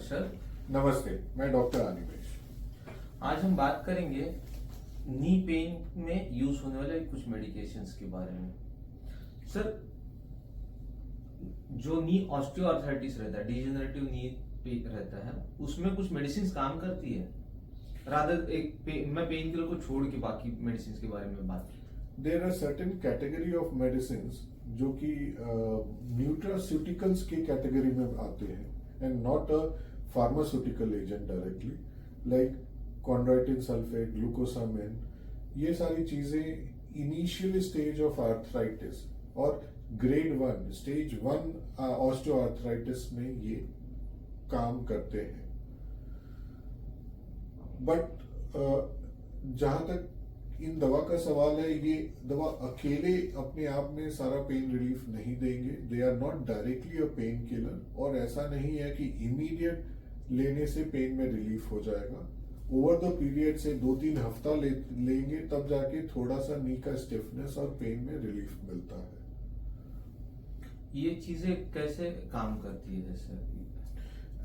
Sir. नमस्ते, मैं doctor Animesh. आज हम बात करेंगे नी पेन में यूज होने वाले कुछ मेडिकेशंस के बारे में। सर, जो नी ऑस्टियोआर्थराइटिस रहता है, डिजेनरेटिव नी रहता है, उसमें कुछ मेडिसिन काम करती है। रादर मैं पेन किलर को छोड़ के बाकी मेडिसिन के बारे में बात की। There are certain category of medicine जो कि न्यूट्रास्यूटिकल्स की कैटेगरी में आते हैं and not a pharmaceutical agent directly, like chondroitin sulphate, glucosamine. ये सारी चीजें इनिशियल स्टेज ऑफ आर्थराइटिस और ग्रेड 1 स्टेज 1 ऑस्टियोआर्थराइटिस में ये काम करते हैं। बट जहां तक इन दवा का सवाल है, ये दवा अकेले अपने आप में सारा पेन रिलीफ नहीं देंगे। They are not directly a painkiller, और ऐसा नहीं है कि इमीडिएट लेने से पेन में रिलीफ हो जाएगा। ओवर द पीरियड से 2-3 हफ्ता लेंगे तब जाके थोड़ा सा नी का स्टिफनेस और पेन में रिलीफ मिलता है। ये चीजें कैसे काम करती है सर?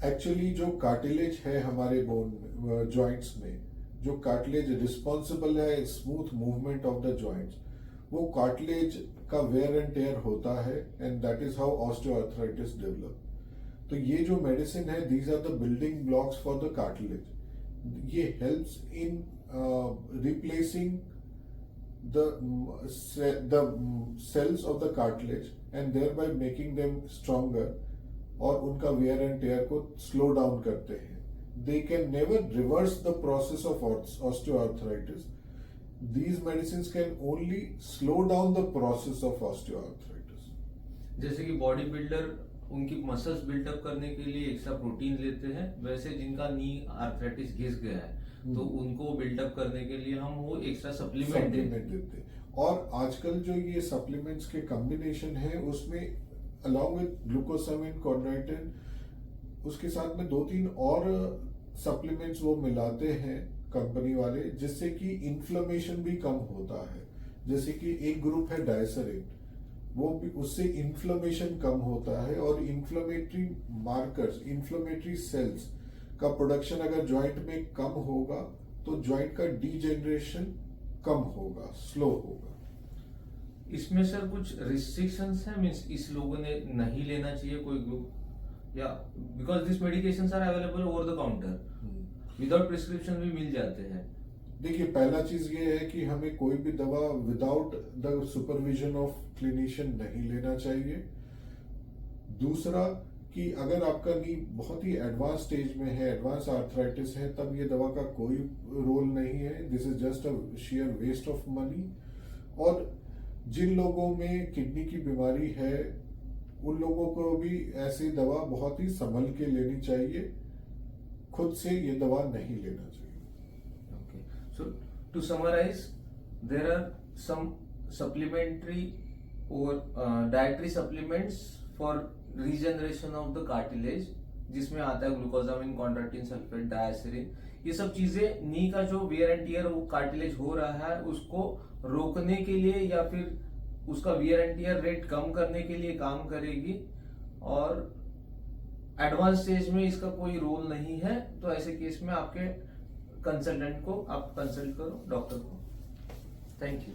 एक्चुअली जो कार्टिलेज है हमारे बोन जॉइंट्स में, जो कार्टिलेज रिस्पॉन्सिबल है smooth movement of the joints, वो कार्टिलेज का वेयर एंड टेयर होता है and that is how osteoarthritis develop. तो ये जो मेडिसिन है, these are the building blocks for the cartilage. ये helps in replacing the cells of the cartilage and thereby making them stronger, और उनका wear and tear को slow down करते हैं। They can never reverse the process of osteoarthritis. These medicines can only slow down the process of osteoarthritis. जैसे कि body builder उनकी muscles buildup करने के लिए एक्स्ट्रा प्रोटीन लेते हैं, वैसे जिनका नी आर्थराइटिस घिस गया है तो उनको बिल्डअप करने के लिए हम वो एक्स्ट्रा सप्लीमेंट देते हैं। और आजकल जो ये सप्लीमेंट्स के कॉम्बिनेशन है, उसमें अलॉन्ग विद ग्लूकोसामिन, कॉन्ड्राइटिन, उसके साथ में 2-3 और सप्लीमेंट्स वो मिलाते हैं कंपनी वाले, जिससे कि इन्फ्लेमेशन भी कम होता है। जैसे कि एक ग्रुप है डायसरिन, वो भी, उससे इन्फ्लेमेशन कम होता है और इन्फ्लेमेटरी मार्कर्स, इन्फ्लेमेटरी सेल्स का प्रोडक्शन अगर जॉइंट में कम होगा तो जॉइंट का डीजेनरेशन कम होगा, स्लो होगा। इसमें सर कुछ रिस्ट्रिक्शंस है, मींस इस लोगों ने नहीं लेना चाहिए कोई ग्रुप, या because this medications are available over the counter, without prescription भी मिल जाते हैं। देखिए, पहला चीज ये है कि हमें कोई भी दवा without the supervision of clinician नहीं लेना चाहिए। दूसरा कि अगर आपका नी बहुत ही एडवांस स्टेज में है, एडवांस आर्थराइटिस है, तब ये दवा का कोई रोल नहीं है। This is just a sheer waste of money. और जिन लोगों में किडनी की बीमारी है, उन लोगों को भी ऐसी दवा बहुत ही संभल के लेनी चाहिए। खुद से ये दवा नहीं लेना चाहिए। So to summarize, there are some supplementary or dietary supplements for regeneration of the cartilage, जिसमें आता है ग्लूकोसामिन, कॉन्ड्राइटिन सल्फेट, डायसरिन। ये सब चीजें नी का जो वेयर एंड टियर वो कार्टिलेज हो रहा है उसको रोकने के लिए या फिर उसका वेयर एंड टियर रेट कम करने के लिए काम करेगी, और एडवांस स्टेज में इसका कोई रोल नहीं है। तो ऐसे केस में आपके कंसल्टेंट को आप कंसल्ट करो, डॉक्टर को। Thank you.